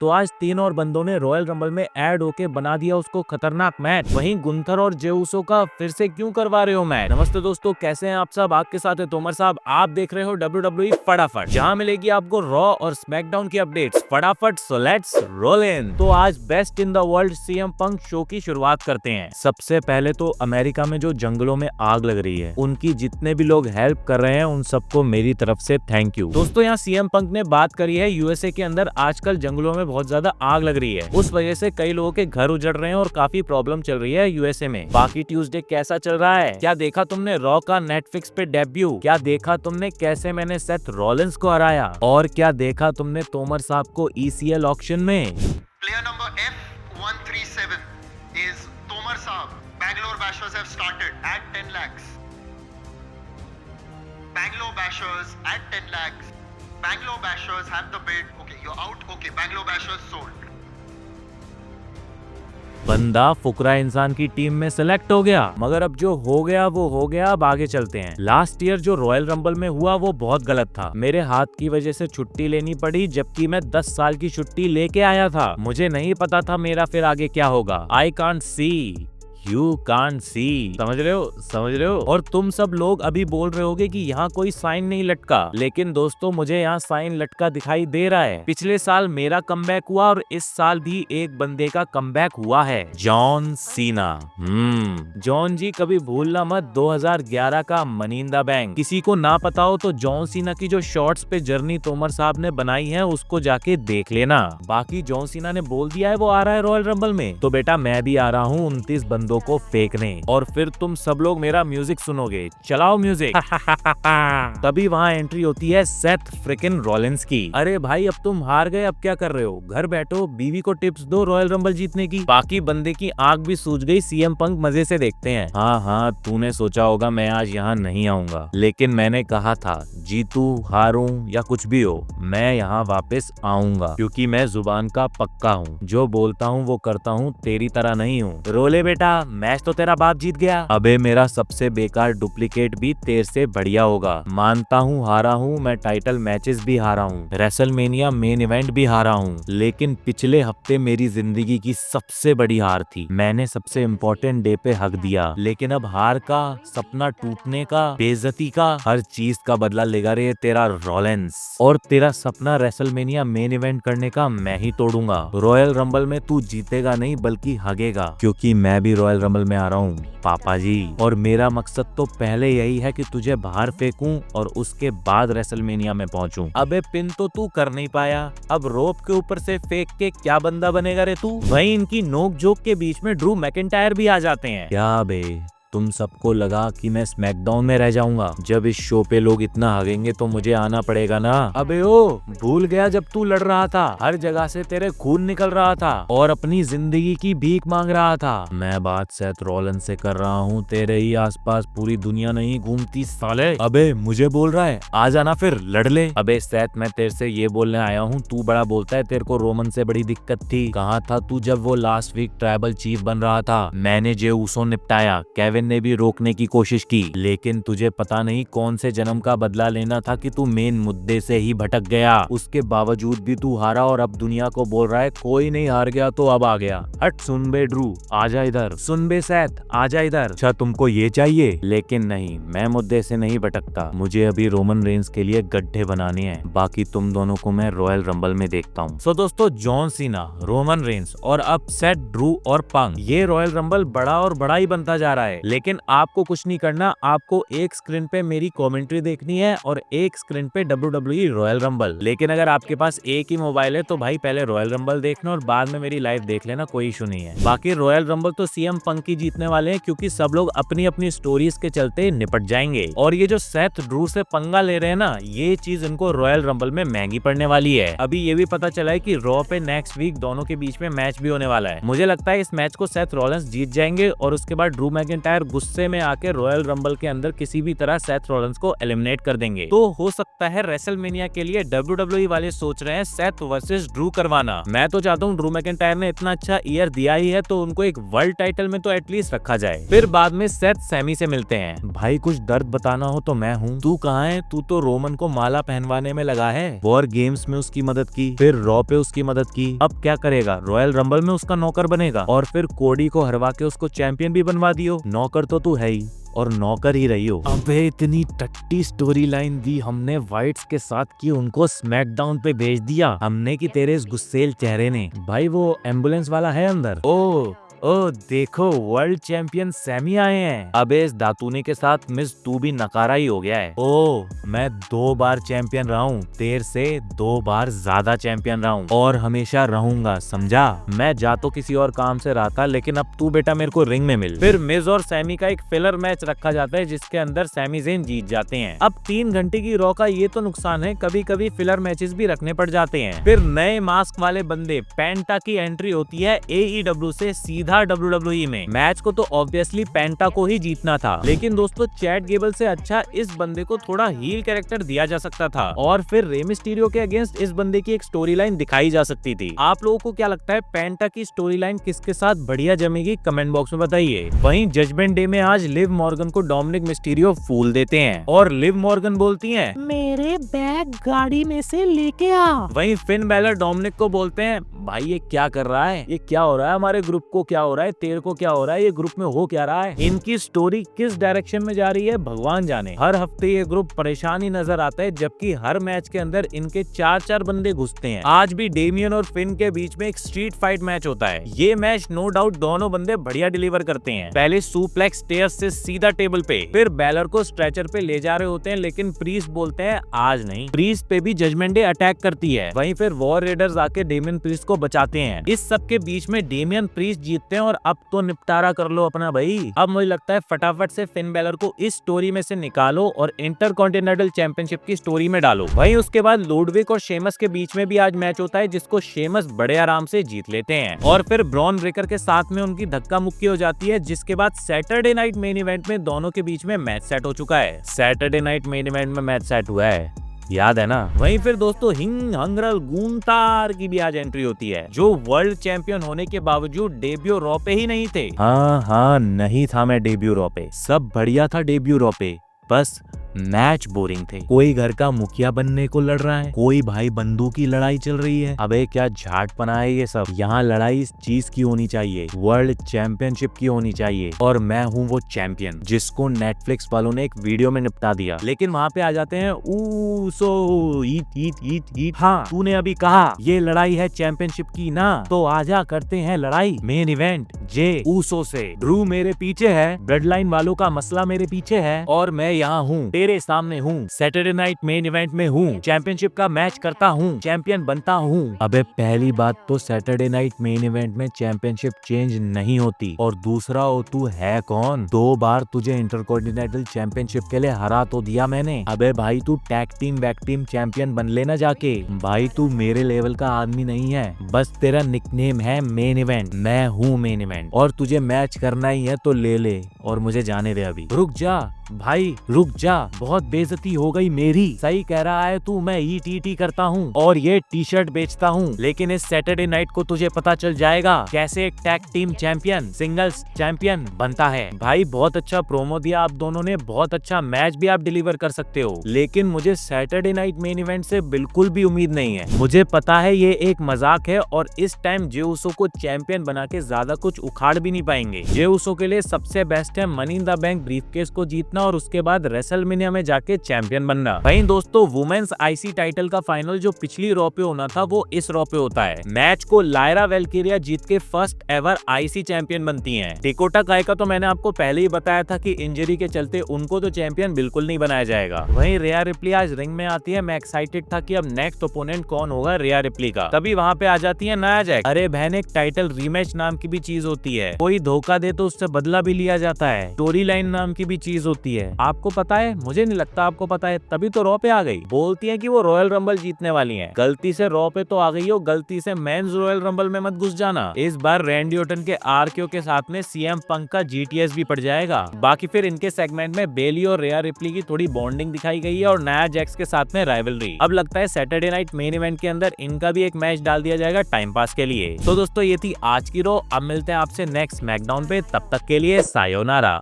तो आज तीन और बंदों ने रॉयल रंबल में ऐड होके बना दिया उसको खतरनाक मैच। वहीं गुंथर और जे उसो का फिर से क्यों करवा रहे हो मैच। नमस्ते दोस्तों, कैसे हैं आप सब। आपके साथ है तोमर साहब। आप देख रहे हो WWE फटाफट, जहां मिलेगी आपको रॉ और स्मैकडाउन की अपडेट्स फटाफट। So let's roll in. तो आज best in the world CM Punk show की शुरुआत करते हैं। सबसे पहले तो अमेरिका में जो जंगलों में आग लग रही है, उनकी जितने भी लोग हेल्प कर रहे हैं उन सबको मेरी तरफ से थैंक यू। दोस्तों यहाँ सीएम पंक ने बात करी है यूएसए के अंदर आजकल जंगलों में बहुत ज्यादा आग लग रही है, उस वजह से कई लोगों के घर उजड़ रहे हैं और काफी प्रॉब्लम चल रही है यूएसए में। बाकी ट्यूसडे कैसा चल रहा है, क्या देखा तुमने रॉ का नेटफ्लिक्स पे डेब्यू, क्या देखा तुमने कैसे मैंने सेथ रॉलिंस को हराया, और क्या देखा तुमने तोमर साहब को ईसीएल ऑक्शन में। Player number F137 is Tomar Saab. Bangalore Bashers have started at 10 lakhs. Bangalore Bashers at 10 lakhs. Bangalore Bashers have the bid. Okay, you're out. Okay, Bangalore Bashers sold. बंदा फुकरा इंसान की टीम में select हो गया, मगर अब जो हो गया वो हो गया। अब आगे चलते हैं। लास्ट ईयर जो रॉयल रंबल में हुआ वो बहुत गलत था। मेरे हाथ की वजह से छुट्टी लेनी पड़ी, जबकि मैं 10 साल की छुट्टी लेके आया था। मुझे नहीं पता था मेरा फिर आगे क्या होगा। I can't see, you can't see. समझ रहे हो। और तुम सब लोग अभी बोल रहे होगे कि यहाँ कोई साइन नहीं लटका, लेकिन दोस्तों मुझे यहाँ साइन लटका दिखाई दे रहा है। पिछले साल मेरा कमबैक हुआ और इस साल भी एक बंदे का कमबैक हुआ है, जॉन सीना। जॉन जी कभी भूलना मत 2011 का मनी इन द बैंक। किसी को ना पता हो तो जॉन सीना की जो शॉर्ट्स पे जर्नी तोमर साहब ने बनाई है उसको जाके देख लेना। बाकी जॉन सीना ने बोल दिया है वो आ रहा है रॉयल रंबल में, तो बेटा मैं भी आ रहा हूँ 29 बंदों को फेंकने, और फिर तुम सब लोग मेरा म्यूजिक सुनोगे। चलाओ म्यूजिक। तभी वहाँ एंट्री होती है सेथ फ्रिकिन रॉलिंस की। अरे भाई अब तुम हार गए, अब क्या कर रहे हो, घर बैठो, बीवी को टिप्स दो रॉयल रंबल जीतने की। बाकी बंदे की आंख भी सूज गई, सीएम पंक मजे से देखते हैं। हाँ तूने सोचा होगा मैं आज यहाँ नहीं आऊंगा, लेकिन मैंने कहा था जीतू हारूं या कुछ भी हो मैं यहाँ वापस आऊंगा, क्योंकि मैं जुबान का पक्का हूँ। जो बोलता हूँ वो करता हूँ, तेरी तरह नहीं हूँ। रोले बेटा, मैच तो तेरा बाप जीत गया। अबे मेरा सबसे बेकार डुप्लीकेट भी तेरे से बढ़िया होगा। मानता हूँ हारा हूँ, मैं टाइटल मैचेस भी हारा हूँ, रेसलमेनिया मेन इवेंट भी हारा हूँ, लेकिन पिछले हफ्ते मेरी जिंदगी की सबसे बड़ी हार थी। मैंने सबसे इम्पोर्टेंट डे पे हक दिया, लेकिन अब हार का, सपना टूटने का, बेइज्जती का, हर चीज का बदला लेगा रे तेरा रॉलिंस। और तेरा सपना रेसलमेनिया मेन इवेंट करने का मैं ही तोड़ूंगा। रॉयल रंबल में तू जीतेगा नहीं बल्कि हगेगा, क्योंकि मैं भी रॉयल रंबल में आ रहा हूँ पापा जी। और मेरा मकसद तो पहले यही है कि तुझे बाहर फेंकूं और उसके बाद रेसलमेनिया में पहुंचूं। अबे पिन तो तू कर नहीं पाया, अब रोप के ऊपर से फेंक के क्या बंदा बनेगा रे तू। वहीं इनकी नोक झोंक के बीच में ड्रू मैकिंटायर भी आ जाते हैं। क्या बे तुम सबको लगा कि मैं स्मैकडाउन में रह जाऊंगा? जब इस शो पे लोग इतना हगेंगे तो मुझे आना पड़ेगा ना। अबे ओ भूल गया जब तू लड़ रहा था, हर जगह से तेरे खून निकल रहा था और अपनी जिंदगी की भीख मांग रहा था। मैं बात सेथ रॉलिंस से कर रहा हूँ, तेरे ही आसपास पूरी दुनिया नहीं घूमती साले। अबे मुझे बोल रहा है आ जाना फिर लड़ ले। अबे सेथ मैं तेरे से ये बोलने आया हूँ, तू बड़ा बोलता है तेरे को रोमन से बड़ी दिक्कत थी। कहाँ था तू जब वो लास्ट वीक ट्राइबल चीफ बन रहा था? मैंने जे उसो निपटाया, केविन ने भी रोकने की कोशिश की, लेकिन तुझे पता नहीं कौन से जन्म का बदला लेना था कि तू मेन मुद्दे से ही भटक गया। उसके बावजूद भी तू हारा और अब दुनिया को बोल रहा है कोई नहीं हार गया तो अब आ गया। हट सुन बे ड्रू, आजा इधर। सुन बे सेथ, आजा इधर। अच्छा तुमको ये चाहिए, लेकिन नहीं, मैं मुद्दे से नहीं भटकता। मुझे अभी रोमन रेंस के लिए गड्ढे बनाने हैं। बाकी तुम दोनों को मैं रॉयल रंबल में देखता हूँ। सो दोस्तों जॉन सीना, रोमन रेंस और अब सेथ ड्रू और पंक, ये रॉयल रंबल बड़ा और बड़ा ही बनता जा रहा है। लेकिन आपको कुछ नहीं करना, आपको एक स्क्रीन पे मेरी कमेंट्री देखनी है और एक स्क्रीन पे WWE रॉयल रंबल। लेकिन अगर आपके पास एक ही मोबाइल है तो भाई पहले रॉयल रंबल देखना और बाद में मेरी लाइव देख लेना, कोई इशू नहीं है। बाकी रॉयल रंबल तो सीएम पंक ही जीतने वाले हैं, क्योंकि सब लोग अपनी अपनी स्टोरीज के चलते निपट जाएंगे। और ये जो सेथ ड्रू से पंगा ले रहे हैं ना, ये चीज इनको रॉयल रंबल में महंगी पड़ने वाली है। अभी ये भी पता चला है कि रॉ पे नेक्स्ट वीक दोनों के बीच में मैच भी होने वाला है। मुझे लगता है इस मैच को सेथ रॉलिंस जीत जाएंगे और उसके बाद ड्रू मैकिंटायर मैकइंटायर गुस्से में आके रॉयल रंबल के अंदर किसी भी तरह सेथ रॉलिंस को एलिमिनेट कर देंगे। तो हो सकता है रेसलमेनिया के लिए WWE वाले सोच रहे हैं सेथ वर्सेस ड्रू करवाना। मैं तो चाहता हूँ ड्रू मैकइंटायर ने इतना अच्छा ईयर दिया ही है तो उनको एक वर्ल्ड टाइटल में तो एटलीस्ट रखा जाए। फिर बाद में सेथ सैमी से मिलते हैं। भाई कुछ दर्द बताना हो तो मैं हूँ, तू कहाँ है? तू तो रोमन को माला पहनवाने में लगा है, वॉर गेम्स में उसकी मदद की, फिर रॉ पे उसकी मदद की, अब क्या करेगा? रॉयल रंबल में उसका नौकर बनेगा और फिर कोडी को हरवा के उसको चैंपियन भी बनवा दियो। नौकर तो तू है ही और नौकर ही रही हो। अबे इतनी टट्टी स्टोरी लाइन दी हमने वाइट्स के साथ कि उनको स्मैकडाउन पे भेज दिया हमने कि तेरे इस गुस्सेल चेहरे ने। भाई वो एम्बुलेंस वाला है अंदर। ओ देखो वर्ल्ड चैंपियन सैमी आए हैं। अबे इस दातूने के साथ मिस तू भी नकारा ही हो गया है। ओ मैं 2 बार चैंपियन रहा हूँ, तेरे से 2 बार ज्यादा चैंपियन रहा हूँ और हमेशा रहूंगा, समझा? मैं जा तो किसी और काम से रहा था लेकिन अब तू बेटा मेरे को रिंग में मिल। फिर मिज और सैमी का एक फिलर मैच रखा जाता है जिसके अंदर सैमी ज़ेन जीत जाते हैं। अब 3 घंटे की रॉ का ये तो नुकसान है, कभी कभी फिलर मैचेस भी रखने पड़ जाते हैं। फिर नए मास्क वाले बंदे पेंटा की एंट्री होती है AEW से सीधा WWE में। मैच को तो ऑब्वियसली पेंटा को ही जीतना था लेकिन दोस्तों चैट गेबल से अच्छा इस बंदे को थोड़ा हील कैरेक्टर दिया जा सकता था और फिर रे मिस्टीरियो के अगेंस्ट इस बंदे की एक स्टोरी लाइन दिखाई जा सकती थी। आप लोगों को क्या लगता है पेंटा की स्टोरी लाइन किसके साथ बढ़िया जमेगी? कमेंट बॉक्स में बताइए। वहीं जजमेंट डे में आज लिव मॉर्गन को डोमिनिक मिस्टीरियो फूल देते हैं और लिव मॉर्गन बोलती है मेरे बैग गाड़ी में से लेके आ। वहीं फिन बैलर डोमिनिक को बोलते हैं भाई ये क्या कर रहा है, ये क्या हो रहा है, हमारे ग्रुप को क्या हो रहा है, तेरे को क्या हो रहा है, ये ग्रुप में हो क्या रहा है? इनकी स्टोरी किस डायरेक्शन में जा रही है भगवान जाने। हर हफ्ते ये ग्रुप परेशान ही नजर आता है जबकि हर मैच के अंदर इनके 4-4 बंदे घुसते हैं। आज भी डेमियन और फिन के बीच में एक स्ट्रीट फाइट मैच होता है। ये मैच नो डाउट दोनों बंदे बढ़िया डिलीवर करते हैं। पहले सुप्लेक्स स्टेयर्स से सीधा टेबल पे, फिर बैलर को स्ट्रेचर पे ले जा रहे होते हैं लेकिन प्रीस्ट बोलते हैं आज नहीं। प्रीस्ट पे भी जजमेंट डे अटैक करती है। वहीं फिर वॉर रेडर्स आके डेमियन प्रीस्ट को बचाते हैं। इस सब के बीच में डेमियन प्रीस्ट जीतते हैं और अब तो निपटारा कर लो अपना भाई। अब मुझे लगता है फटाफट से फिन बैलर को इस स्टोरी में से निकालो और इंटरकॉन्टिनेंटल चैंपियनशिप की स्टोरी में डालो। वहीं उसके बाद लुडविक और शेमस के बीच में भी आज मैच होता है जिसको शेमस बड़े आराम से जीत लेते हैं और फिर ब्रॉन ब्रेकर के साथ में उनकी धक्का मुक्की हो जाती है जिसके बाद सैटरडे नाइट मेन इवेंट में दोनों के बीच में मैच सेट हो चुका है। सैटरडे नाइट मेन इवेंट में मैच सेट हुआ है, याद है ना? वहीं फिर दोस्तों हिंग हंगरल गुंतार की भी आज एंट्री होती है जो वर्ल्ड चैंपियन होने के बावजूद डेब्यू रॉ पे ही नहीं थे। हाँ नहीं था मैं डेब्यू रॉ पे, सब बढ़िया था डेब्यू रॉ पे, बस मैच बोरिंग थे। कोई घर का मुखिया बनने को लड़ रहा है, कोई भाई बंदूक की लड़ाई चल रही है। अबे क्या झाटपना है ये सब। यहाँ लड़ाई इस चीज की होनी चाहिए, वर्ल्ड चैंपियनशिप की होनी चाहिए और मैं हूँ वो चैंपियन जिसको नेटफ्लिक्स वालों ने एक वीडियो में निपटा दिया। लेकिन वहाँ पे आ जाते हैं ईट। हाँ तूने अभी कहा ये लड़ाई है चैंपियनशिप की ना, तो आजा करते हैं लड़ाई मेन इवेंट जे ऊसो से। ड्रू मेरे पीछे है, ब्लड लाइन वालों का मसला मेरे पीछे है और मैं यहाँ हूँ तेरे सामने हूँ, सैटरडे नाइट मेन इवेंट में हूँ, चैंपियनशिप का मैच करता हूँ, चैंपियन बनता हूँ। अबे पहली बात तो सैटरडे नाइट मेन इवेंट में चैंपियनशिप चेंज नहीं होती और दूसरा ओ तू है कौन? 2 बार तुझे इंटरकॉन्टिनेंटल चैंपियनशिप के लिए हरा तो दिया मैंने। अबे भाई तू टैग टीम चैंपियन बन लेना जाके। भाई तू मेरे लेवल का आदमी नहीं है, बस तेरा निकनेम है मेन इवेंट। मैं हूँ मेन इवेंट और तुझे मैच करना ही है तो ले ले और मुझे जाने दे। अभी रुक जा भाई रुक जा, बहुत बेइज्जती हो गई मेरी। सही कह रहा है तू, मैं ईटी करता हूँ और ये टी शर्ट बेचता हूँ लेकिन इस सैटरडे नाइट को तुझे पता चल जाएगा कैसे एक tag team champion singles champion बनता है। भाई बहुत अच्छा प्रोमो दिया आप दोनों ने, बहुत अच्छा मैच भी आप डिलीवर कर सकते हो लेकिन मुझे सैटरडे नाइट मेन इवेंट से बिल्कुल भी उम्मीद नहीं है। मुझे पता है ये एक मजाक है और इस टाइम जे ऊसो को चैंपियन बना के ज्यादा कुछ उखाड़ भी नहीं पाएंगे। जे ऊसो के लिए सबसे बेस्ट है money in the bank briefcase को जीतना और उसके बाद रेसलमेनिया में जाके चैंपियन बनना। वहीं दोस्तों वुमेन्स आईसी टाइटल का फाइनल जो पिछली रॉ पे होना था वो इस रॉ पे होता है। मैच को लायरा वेल्किरिया जीत के फर्स्ट एवर आईसी चैंपियन बनती हैं। डेकोटा काय का तो मैंने आपको पहले ही बताया था कि इंजरी के चलते उनको तो चैंपियन बिल्कुल नहीं बनाया जाएगा। वहीं रिया रिप्ली आज रिंग में आती है। मैं एक्साइटेड था कि अब नेक्स्ट ओपोनेंट कौन होगा रिया रिप्ली का। तभी वहाँ पे आ जाती है नाया जैक्स। अरे बहन एक टाइटल रीमैच नाम की भी चीज होती है, कोई धोखा दे तो उससे बदला भी लिया जाता है। स्टोरी लाइन नाम की भी चीज होती बोलती है आपको पता है, मुझे नहीं लगता आपको पता है, तभी तो रॉ पे आ गई। बोलती है कि वो रॉयल रंबल जीतने वाली हैं। गलती से रॉ पे तो आ गई हो, गलती से मेंस रॉयल रंबल में मत घुस जाना। इस बार रैंडी ऑर्टन के आरक्यू के साथ में सीएम पंक का जीटीएस भी पड़ जाएगा। बाकी फिर इनके सेगमेंट में बेली और रेया रिप्ली की थोड़ी बॉन्डिंग दिखाई गई है और नया जैक्स के साथ में राइवलरी। अब लगता है सैटरडे नाइट मेन इवेंट के अंदर इनका भी एक मैच डाल दिया जाएगा टाइम पास के लिए। तो दोस्तों ये थी आज की रॉ। अब मिलते हैं आपसे नेक्स्ट स्मैकडाउन पे, तब तक के लिए सायोनारा।